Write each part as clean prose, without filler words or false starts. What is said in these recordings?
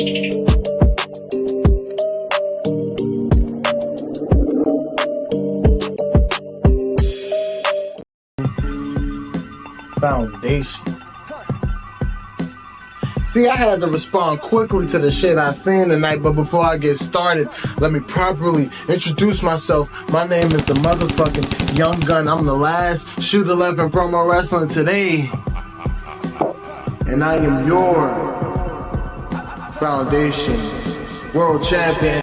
Foundation. See, I had to respond quickly to the shit I seen tonight, but before I get started, let me properly introduce myself. My name is the motherfucking Young Gun. I'm the last Shoot 11 promo wrestling today. And I am your Foundation World Champion.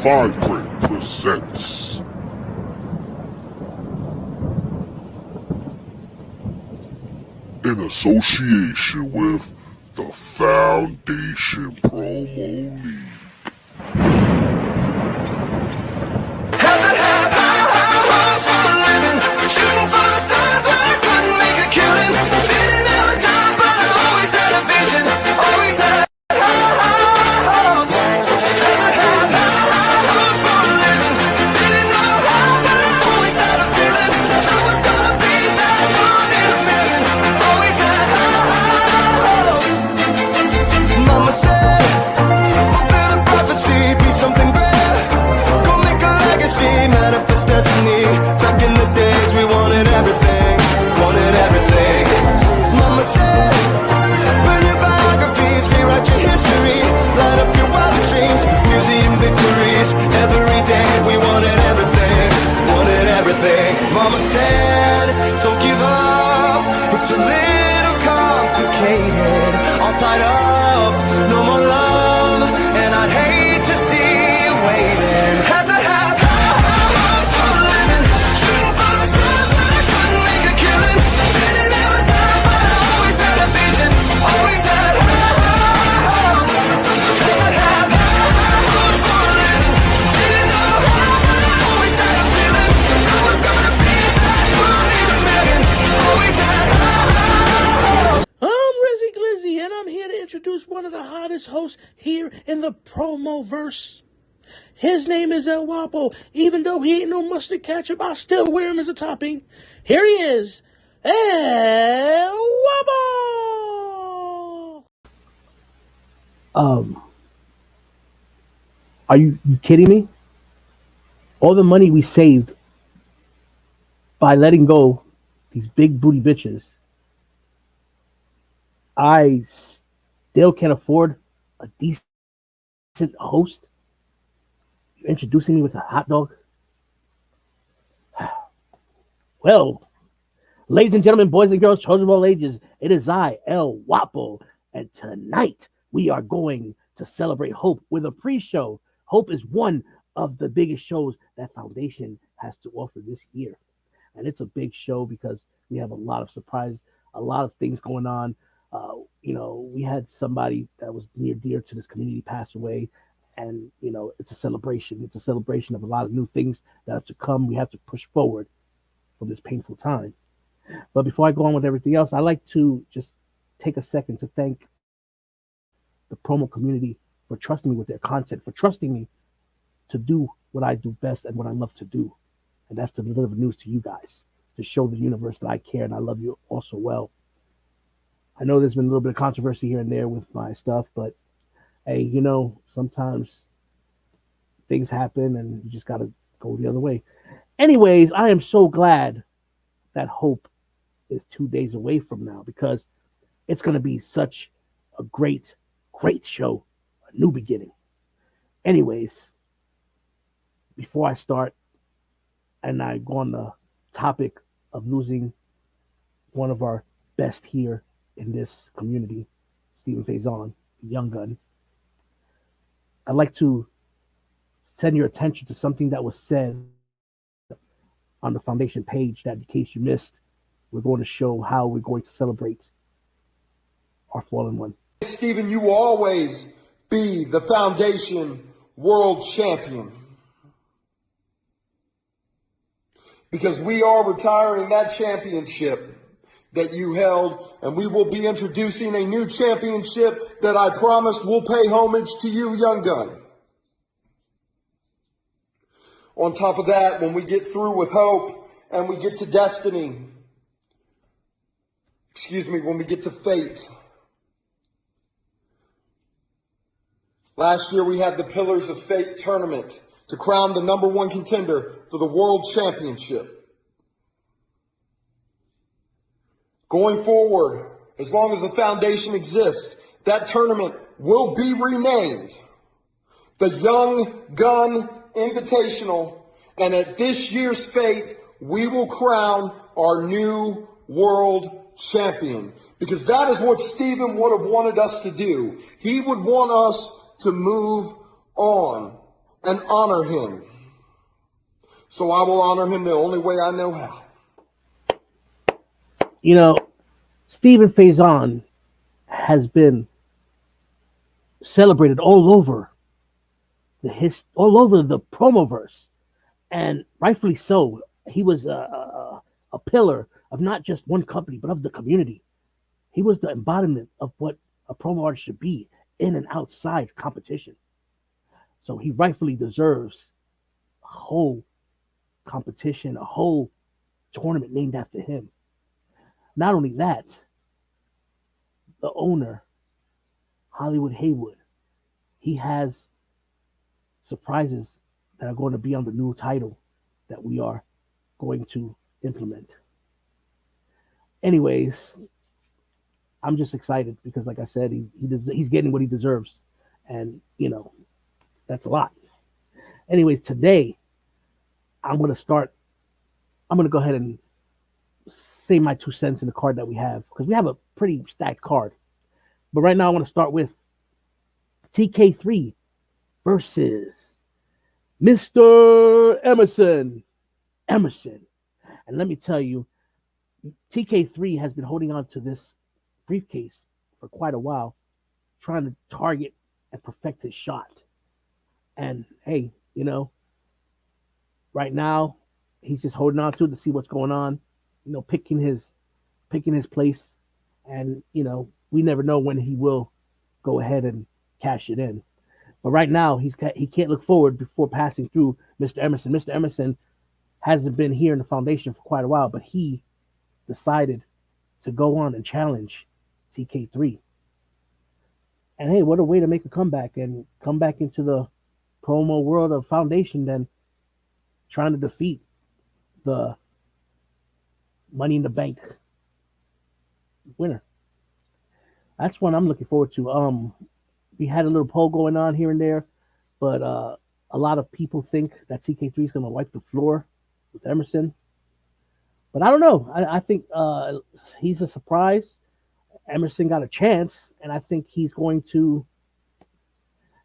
Fine Print presents in association with the Foundation Promo League. Shooting for the stars, but I couldn't make a killing. Didn't have a dime, but I always had a vision. Always had hopes. Never had hopes for a living. Didn't know how, but I always had a feeling. I was gonna be that one in a million. Always had hopes. Mama said, fulfill the prophecy, be something great. Go make a legacy, manifest destiny. Back in the days we wanted everything, wanted everything. Mama said, burn your biographies, rewrite your history, light up your wildest dreams, museum victories. Every day we wanted everything, wanted everything. Mama said, don't give up, it's a little complicated, all tied up, no more love, and I'd hate to see you waiting. Had to have hopes for a living, shooting for the stars, but I couldn't make a killing. Didn't have a dime, but I always had a vision. Always had hopes. Never had hopes for a living. Didn't know how, but I always had a feeling. I was gonna be that one in a million. Always had hopes. I'm Rizzy Glizzy, and I'm here to introduce one of the hottest hosts here in the promo-verse. His name is El Guapo. Even though he ain't no mustard ketchup, I still wear him as a topping. Here he is, El Guapo! Are you kidding me? All the money we saved by letting go these big booty bitches, I still can't afford a decent host. You're introducing me with a hot dog? Well, ladies and gentlemen, boys and girls, children of all ages, it is I, El Guapo, and tonight we are going to celebrate Hope with a pre-show. Hope is one of the biggest shows that Foundation has to offer this year, and it's a big show because we have a lot of surprises, a lot of things going on. We had somebody that was near dear to this community pass away, and it's a celebration. It's a celebration of a lot of new things that have to come. We have to push forward from this painful time. But before I go on with everything else, I'd like to just take a second to thank the promo community for trusting me with their content, for trusting me to do what I do best and what I love to do. And that's to deliver news to you guys, to show the universe that I care and I love you also well. I know there's been a little bit of controversy here and there with my stuff, but hey, sometimes things happen and you just got to go the other way. Anyways, I am so glad that Hope is 2 days away from now because it's going to be such a great show, a new beginning. Anyways, before I start and I go on the topic of losing one of our best here in this community, Stephen Faison, Young Gun, I'd like to send your attention to something that was said on the foundation page that in case you missed, we're going to show how we're going to celebrate our fallen one. Stephen, you will always be the foundation world champion. Because we are retiring that championship that you held, and we will be introducing a new championship that I promise will pay homage to you, Young Gun. On top of that, when we get through with Hope and we get to Destiny, when we get to Fate. Last year we had the Pillars of Fate tournament to crown the number one contender for the World Championship. Going forward, as long as the foundation exists, that tournament will be renamed the Young Gun Invitational, and at this year's Fate, we will crown our new world champion. Because that is what Stephen would have wanted us to do. He would want us to move on and honor him. So I will honor him the only way I know how. You know, Stephen Faison has been celebrated all over all over the promoverse, and rightfully so. He was a pillar of not just one company, but of the community. He was the embodiment of what a promo artist should be in and outside competition. So he rightfully deserves a whole competition, a whole tournament named after him. Not only that, the owner, Hollywood Haywood, he has surprises that are going to be on the new title that we are going to implement. Anyways, I'm just excited because, like I said, he's getting what he deserves, and that's a lot. Anyways, today I'm going to go ahead and say my 2 cents in the card that we have, because we have a pretty stacked card. But right now I want to start with TK3 versus Mr. Emerson. And let me tell you, TK3 has been holding on to this briefcase for quite a while, trying to target and perfect his shot. And hey, right now he's just holding on to it to see what's going on, picking his place. And we never know when he will go ahead and cash it in. But right now he can't look forward before passing through Mr. Emerson. Mr. Emerson hasn't been here in the foundation for quite a while, but he decided to go on and challenge TK3. And hey, what a way to make a comeback and come back into the promo world of foundation than trying to defeat the Money in the Bank winner. That's one I'm looking forward to. We had a little poll going on here and there, but a lot of people think that TK3 is going to wipe the floor with Emerson. But I don't know. I think he's a surprise. Emerson got a chance, and I think he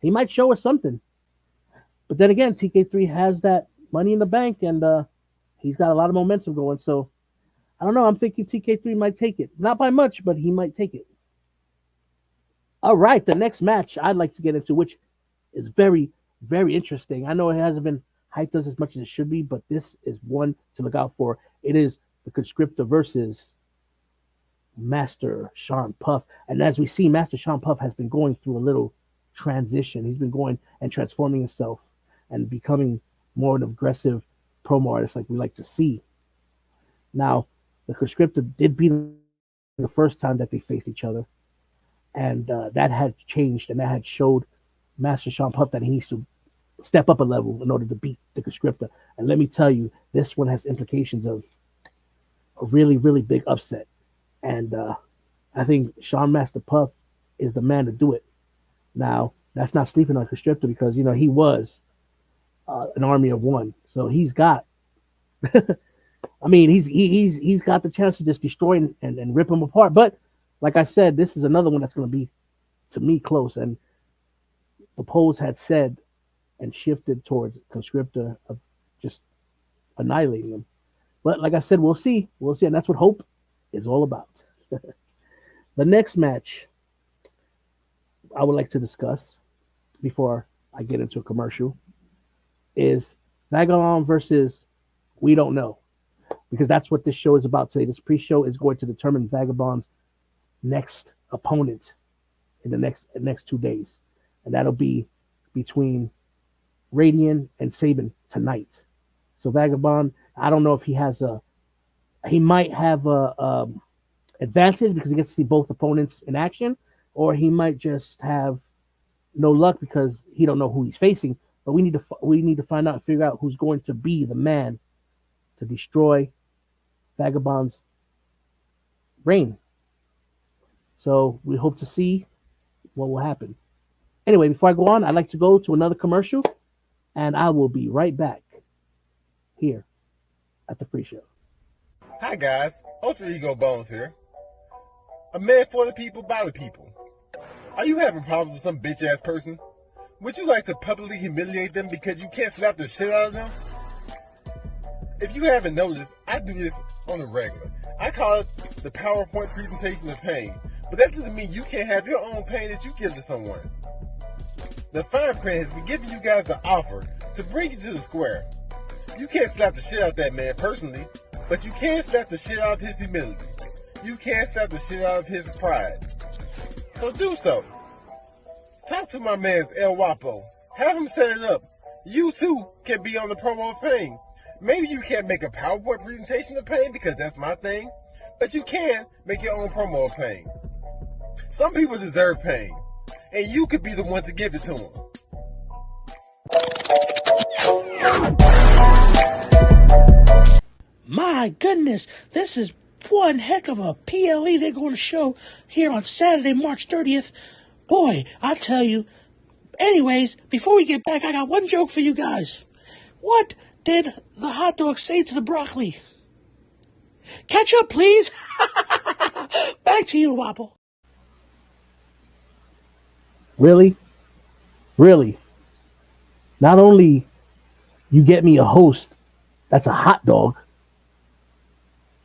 might show us something. But then again, TK3 has that Money in the Bank, and he's got a lot of momentum going. So I don't know. I'm thinking TK3 might take it. Not by much, but he might take it. All right, the next match I'd like to get into, which is very, very interesting. I know it hasn't been hyped as much as it should be, but this is one to look out for. It is the Conscriptor versus Master Sean Puff. And as we see, Master Sean Puff has been going through a little transition. He's been going and transforming himself and becoming more an aggressive promo artist like we like to see. Now, the Conscriptor did beat him the first time that they faced each other. And that had changed, and that had showed Master Sean Puff that he needs to step up a level in order to beat the Conscriptor. And let me tell you, this one has implications of a really, really big upset. And I think Sean Master Puff is the man to do it. Now, that's not sleeping on Conscriptor because, he was an army of one. So he's got, he's got the chance to just destroy and rip him apart. But like I said, this is another one that's going to be, to me, close. And the polls had said and shifted towards Conscriptor of just annihilating him. But like I said, we'll see. We'll see. And that's what hope is all about. The next match I would like to discuss before I get into a commercial is Vagabond versus We Don't Know. Because that's what this show is about today. This pre-show is going to determine Vagabond's next opponent in the next 2 days. And that'll be between Rydian and Sabin tonight. So Vagabond, I don't know if he might have a advantage because he gets to see both opponents in action, or he might just have no luck because he don't know who he's facing. But we need to find out and figure out who's going to be the man to destroy Vagabond's reign. So we hope to see what will happen. Anyway, before I go on, I'd like to go to another commercial, and I will be right back here at the pre-show. Hi guys, Ultra Ego Bones here. A man for the people, by the people. Are you having problems with some bitch ass person? Would you like to publicly humiliate them because you can't slap the shit out of them? If you haven't noticed, I do this on a regular. I call it the PowerPoint presentation of pain. But that doesn't mean you can't have your own pain that you give to someone. The fine print has been giving you guys the offer to bring you to the square. You can't slap the shit out of that man personally, but you can slap the shit out of his humility. You can slap the shit out of his pride. So do so. Talk to my man El Wapo. Have him set it up. You too can be on the promo of pain. Maybe you can't make a PowerPoint presentation of pain because that's my thing, but you can make your own promo of pain. Some people deserve pain, and you could be the one to give it to them. My goodness, this is one heck of a PLE they're going to show here on Saturday, March 30th. Boy, I tell you. Anyways, before we get back, I got one joke for you guys. What did the hot dog say to the broccoli? Ketchup, please. Back to you, Wapple. Really? Really? Not only you get me a host that's a hot dog,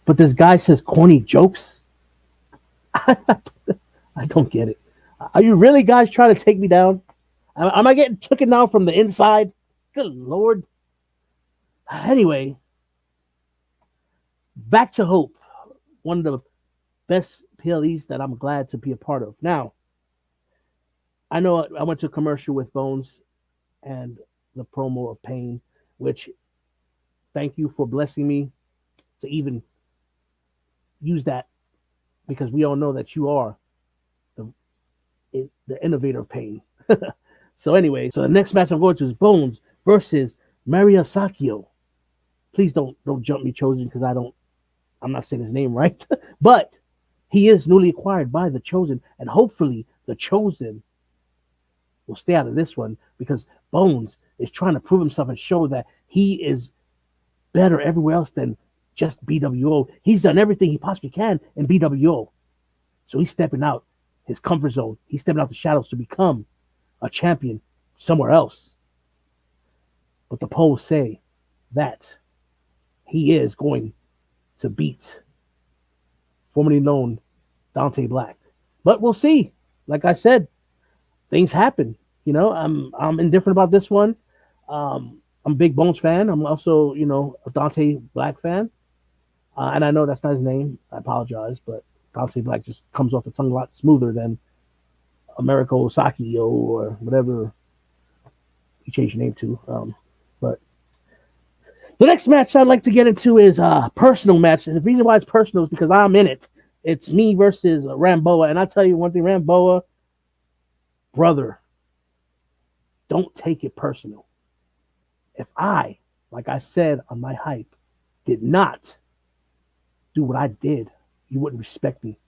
but this guy says corny jokes? I don't get it. Are you really guys trying to take me down? Am I getting taken down from the inside? Good Lord. Anyway, back to Hope. One of the best PLEs that I'm glad to be a part of. Now, I know I went to a commercial with Bones and the promo of Pain, which thank you for blessing me to even use that, because we all know that you are the innovator of Pain. So anyway, the next match I'm going to is Bones versus Maria Sakio. Please don't jump me, Chosen, because I'm not saying his name right. But he is newly acquired by the Chosen, and hopefully the Chosen will stay out of this one, because Bones is trying to prove himself and show that he is better everywhere else than just BWO. He's done everything he possibly can in BWO. So he's stepping out his comfort zone. He's stepping out the shadows to become a champion somewhere else. But the polls say that he is going to beat formerly known Dante Black. But we'll see. Like I said, things happen. You know, I'm indifferent about this one. I'm a big Bones fan. I'm also, a Dante Black fan. And I know that's not his name. I apologize, but Dante Black just comes off the tongue a lot smoother than Americo Sakio or whatever he changed your name to. But the next match I'd like to get into is a personal match. And the reason why it's personal is because I'm in it. It's me versus Ramboa. And I'll tell you one thing, Ramboa, brother, don't take it personal. If I, like I said on my hype, did not do what I did, you wouldn't respect me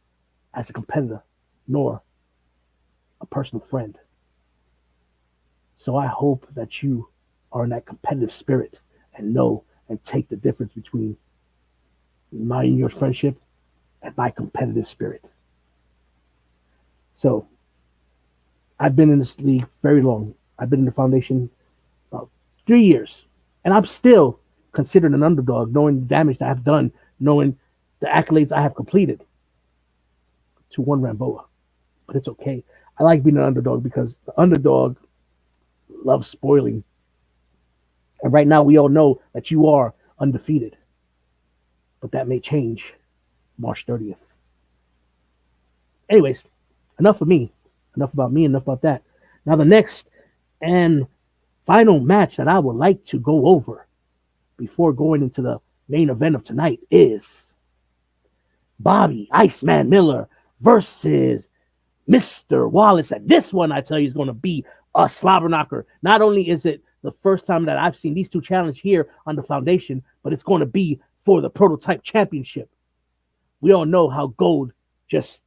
as a competitor, nor a personal friend. So I hope that you are in that competitive spirit and know and take the difference between my and your friendship and my competitive spirit. So I've been in this league very long. I've been in the foundation about 3 years, and I'm still considered an underdog, knowing the damage that I've done, knowing the accolades I have completed to one Ramboa. But it's okay. I like being an underdog because the underdog loves spoiling. And right now we all know that you are undefeated. But that may change March 30th. Anyways, enough of me. Enough about me, enough about that. Now the next and final match that I would like to go over before going into the main event of tonight is Bobby Iceman Miller versus Mr. Wallace. And this one, I tell you, is going to be a slobber knocker. Not only is it the first time that I've seen these two challenge here on the Foundation, but it's going to be for the Prototype Championship. We all know how Gold just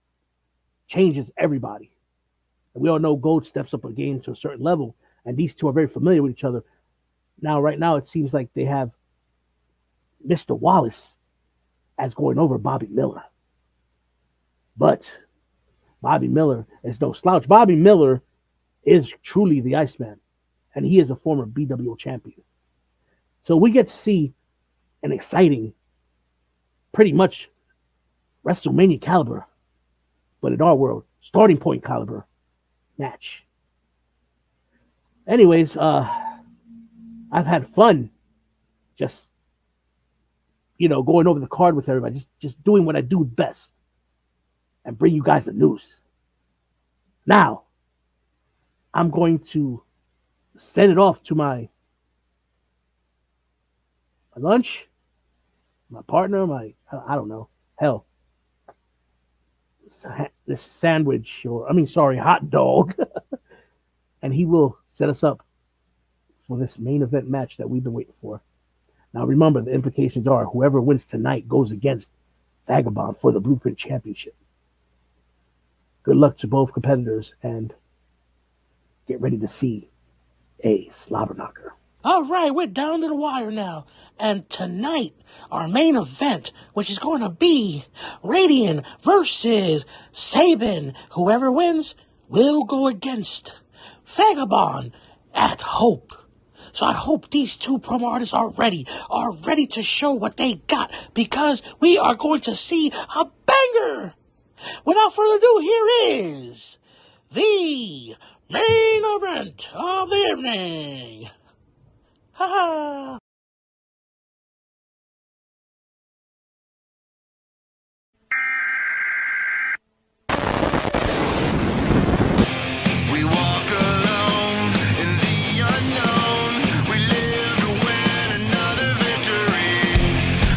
changes everybody. And we all know Gold steps up a game to a certain level, and these two are very familiar with each other. Now, right now, it seems like they have Mr. Wallace as going over Bobby Miller. But Bobby Miller is no slouch. Bobby Miller is truly the Iceman, and he is a former BWO champion. So we get to see an exciting, pretty much WrestleMania caliber, but in our world, starting point caliber match. Anyways, I've had fun just, going over the card with everybody, just doing what I do best and bring you guys the news. Now, I'm going to send it off to my lunch, my partner, I don't know, hell, this sandwich, hot dog, and he will set us up for this main event match that we've been waiting for. Now, remember, the implications are whoever wins tonight goes against Vagabond for the Blueprint Championship. Good luck to both competitors, and get ready to see a slobber knocker. All right, we're down to the wire now. And tonight, our main event, which is going to be Rydian versus Sabin. Whoever wins will go against Vagabond at Hope. So I hope these two promo artists are ready to show what they got, because we are going to see a banger. Without further ado, here is the main event of the evening. Ha ha! We walk alone in the unknown. We live to win another victory.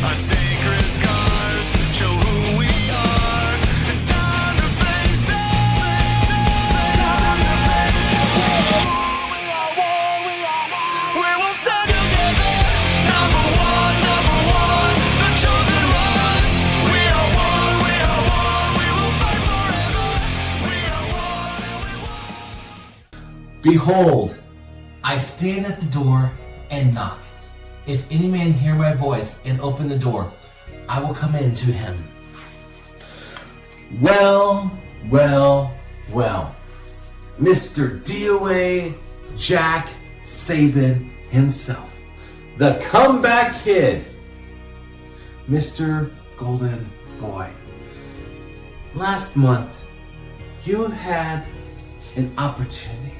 Our sacred scars show who we are. It's time to face it. We will stand together. Number one, the chosen ones. We are one, we will fight forever. We are one and we won. Behold, I stand at the door and knock. If any man hear my voice and open the door, I will come in to him. Well, Mr. DOA Jack Sabin himself, the comeback kid, Mr. Golden Boy. Last month, you had an opportunity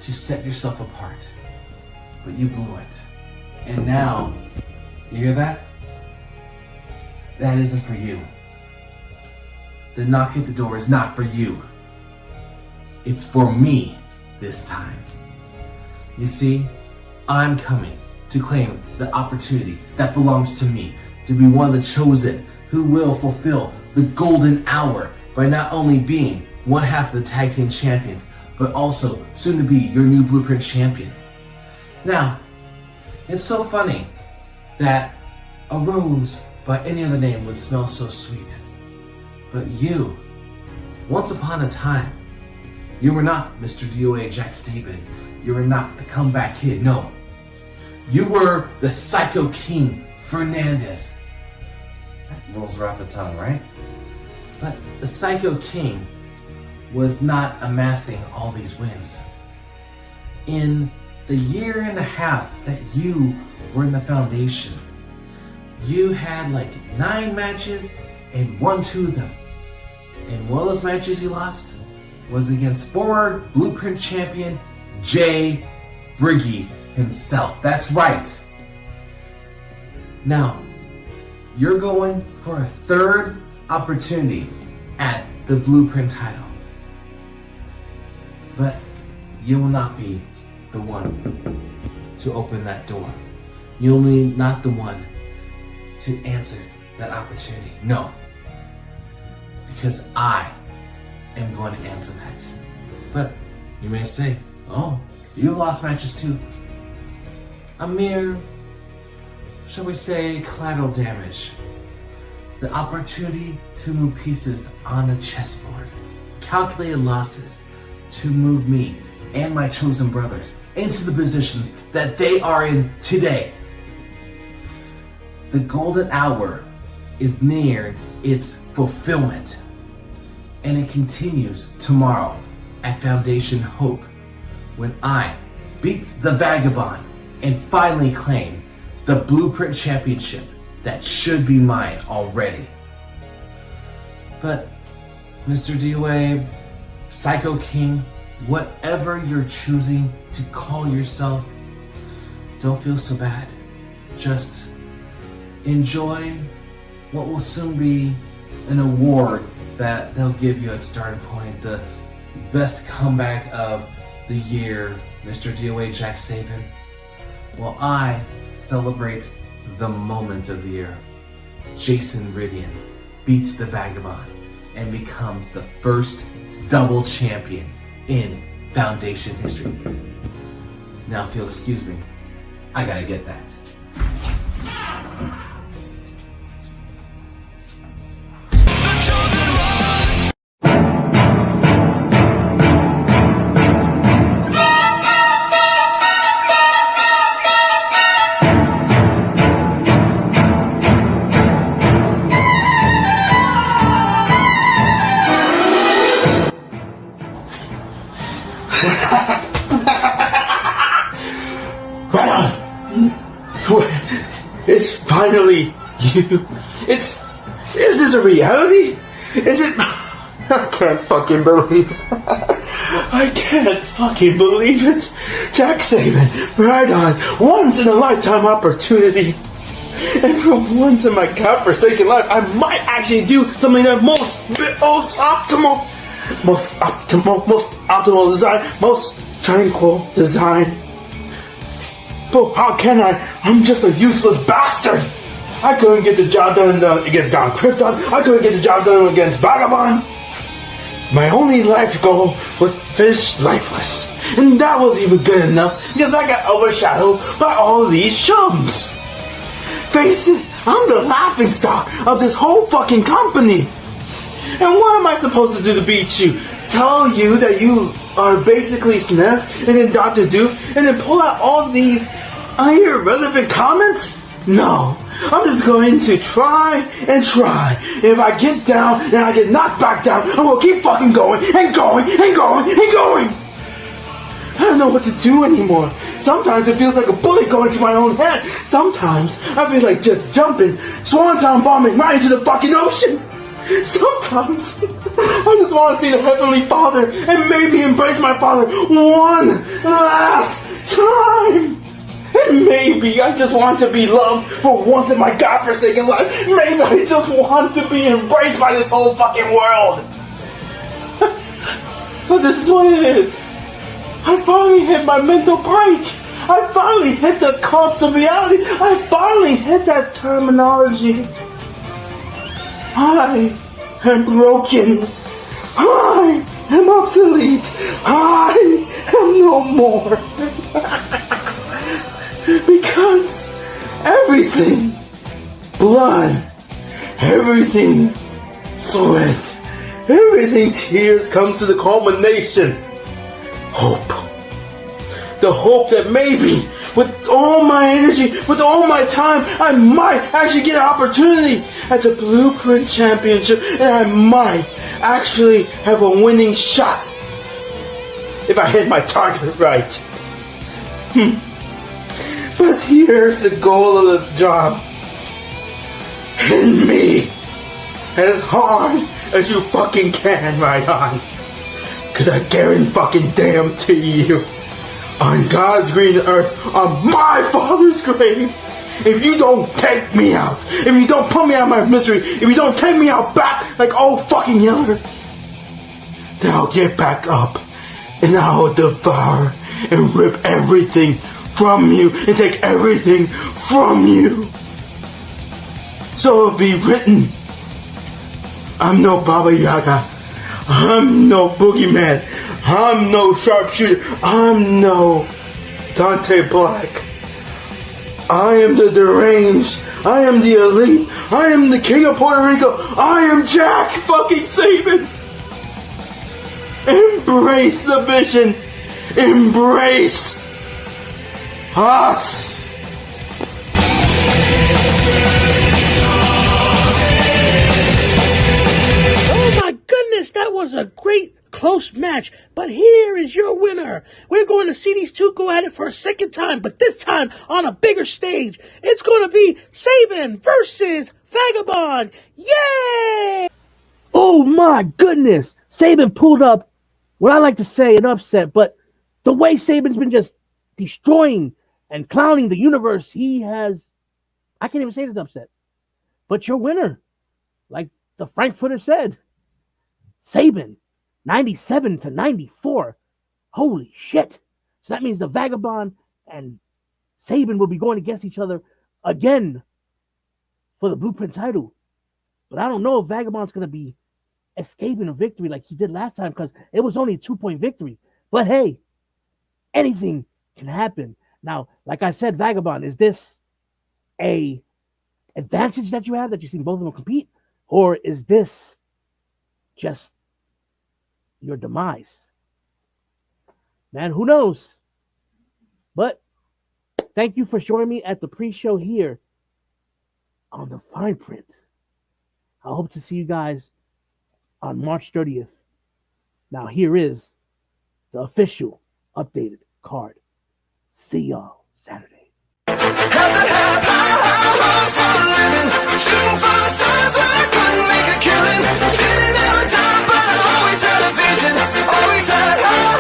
to set yourself apart, but you blew it. And now, you hear that? That isn't for you. The knock at the door is not for you. It's for me this time. You see, I'm coming to claim the opportunity that belongs to me, to be one of the chosen who will fulfill the golden hour by not only being one half of the tag team champions, but also soon to be your new Blueprint champion. Now, it's so funny that a rose by any other name would smell so sweet. But you, once upon a time, you were not Mr. DOA Jack Sabin. You were not the comeback kid, no. You were the Psycho King Fernandez. That rolls right off the tongue, right? But the Psycho King was not amassing all these wins. In the year and a half that you were in the foundation, you had like 9 matches and won 2 of them. And one of those matches you lost was against former Blueprint champion Jay Briggy himself. That's right. Now, you're going for a 3rd opportunity at the Blueprint title. But you will not be the one to open that door. You'll be not the one to answer that opportunity. No. Because I am going to answer that. But you may say, oh, you've lost matches too. A mere, shall we say, collateral damage. The opportunity to move pieces on a chessboard. Calculated losses to move me and my chosen brothers into the positions that they are in today. The golden hour is near its fulfillment, and it continues tomorrow at Foundation Hope when I beat the Vagabond and finally claim the Blueprint Championship that should be mine already. But Mr. D-Wave, Psycho King, whatever you're choosing to call yourself, don't feel so bad. Just enjoy what will soon be an award that they'll give you at starting point. The best comeback of the year, Mr. DOA Jack Sabin. While I celebrate the moment of the year, Jason Rydian beats the Vagabond and becomes the first double champion in Foundation history. Now if you'll excuse me, I gotta get that. It's finally you. Is this a reality? Is it? I can't fucking believe it. I can't fucking believe it. Jack Sabin, right on. Once in a lifetime opportunity. And for once in my godforsaken life, I might actually do something that most optimal design, most tranquil design. But how can I? I'm just a useless bastard. I couldn't get the job done against Don Krypton. I couldn't get the job done against Vagabond. My only life goal was finished lifeless. And that was even good enough because I got overshadowed by all these chums. Face it, I'm the laughingstock of this whole fucking company. And what am I supposed to do to beat you? Tell you that you are basically SNES and then Dr. Doof and then pull out all these irrelevant comments? No. I'm just going to try and try. And if I get down and I get knocked back down, I will keep fucking going and going and going and going. I don't know what to do anymore. Sometimes it feels like a bullet going to my own head. Sometimes I feel like just jumping, swanton bombing right into the fucking ocean. Sometimes I just want to see the Heavenly Father and maybe embrace my father one last time. And maybe I just want to be loved for once in my godforsaken life. Maybe I just want to be embraced by this whole fucking world. So this is what it is. I finally hit my mental break. I finally hit the cost of reality. I finally hit that terminology. I am broken. I am obsolete. I am no more. Because everything, blood, everything, sweat, everything tears comes to the culmination. Hope. The hope that maybe, with all my energy, with all my time, I might actually get an opportunity at the Blueprint Championship, and I might actually have a winning shot if I hit my target right. But here's the goal of the job. Hit me as hard as you fucking can, Rydian. Cause I guarantee you, on God's green earth, on my father's grave, if you don't take me out, if you don't put me out of my misery, if you don't take me out back like old fucking Yeller, then I'll get back up and I'll devour and rip everything from you and take everything from you. So it'll be written, I'm no Baba Yaga, I'm no boogeyman, I'm no sharpshooter, I'm no Dante Black. I am the deranged, I am the elite, I am the king of Puerto Rico, I am Jack fucking Sabin. Embrace the vision, embrace us. Oh my goodness, that was a great close match, but here is your winner. We're going to see these two go at it for a second time, but this time on a bigger stage. It's going to be Sabin versus Vagabond. Yay! Oh my goodness! Sabin pulled up what I like to say an upset, but the way Sabin's been just destroying and clowning the universe, he has, I can't even say this upset. But your winner, like the Frankfurter said, Sabin, 97-94. Holy shit. So that means the Vagabond and Sabin will be going against each other again for the Blueprint title. But I don't know if Vagabond's going to be escaping a victory like he did last time, because it was only a 2-point victory. But hey, anything can happen. Now, like I said, Vagabond, is this a advantage that you have that you've seen both of them compete? Or is this just your demise? Man, who knows? But thank you for joining me at the pre-show here on the Fine Print. I hope to see you guys on March 30th. Now, here is the official updated card. See y'all Saturday. Had to have high hopes for a living. Shooting for the stars when I couldn't make a killing. Didn't have a dime, but I always had a vision. Always had high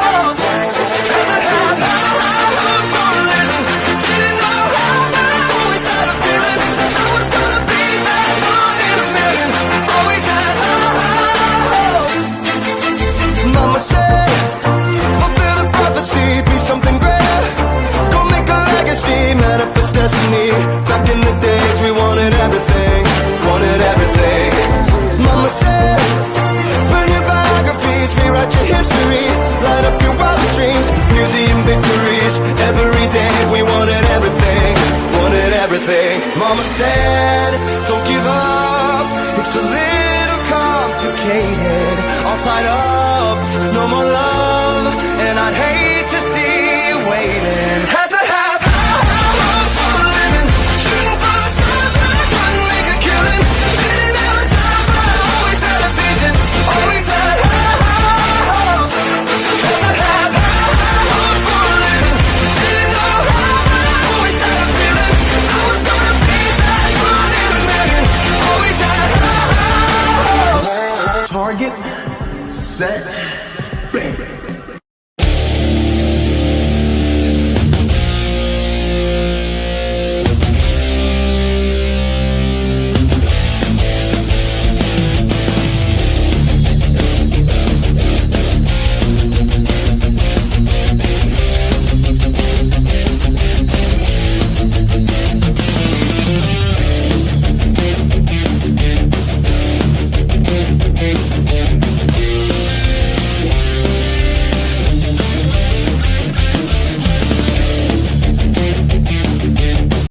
hopes. Had to have high hopes for a living. Didn't know how, but I always had a feeling. I was gonna be that one in a million. Always had high hopes. Mama said, fulfill the prophecy, be something great. Go make a legacy, manifest destiny. Back in the days we wanted everything, wanted everything. Mama said, burn your biographies, rewrite your history. Light up your wildest dreams, museum victories. Every day we wanted everything, wanted everything. Mama said, don't give up, it's a little complicated. All tied up, no more love, and I'd hate to see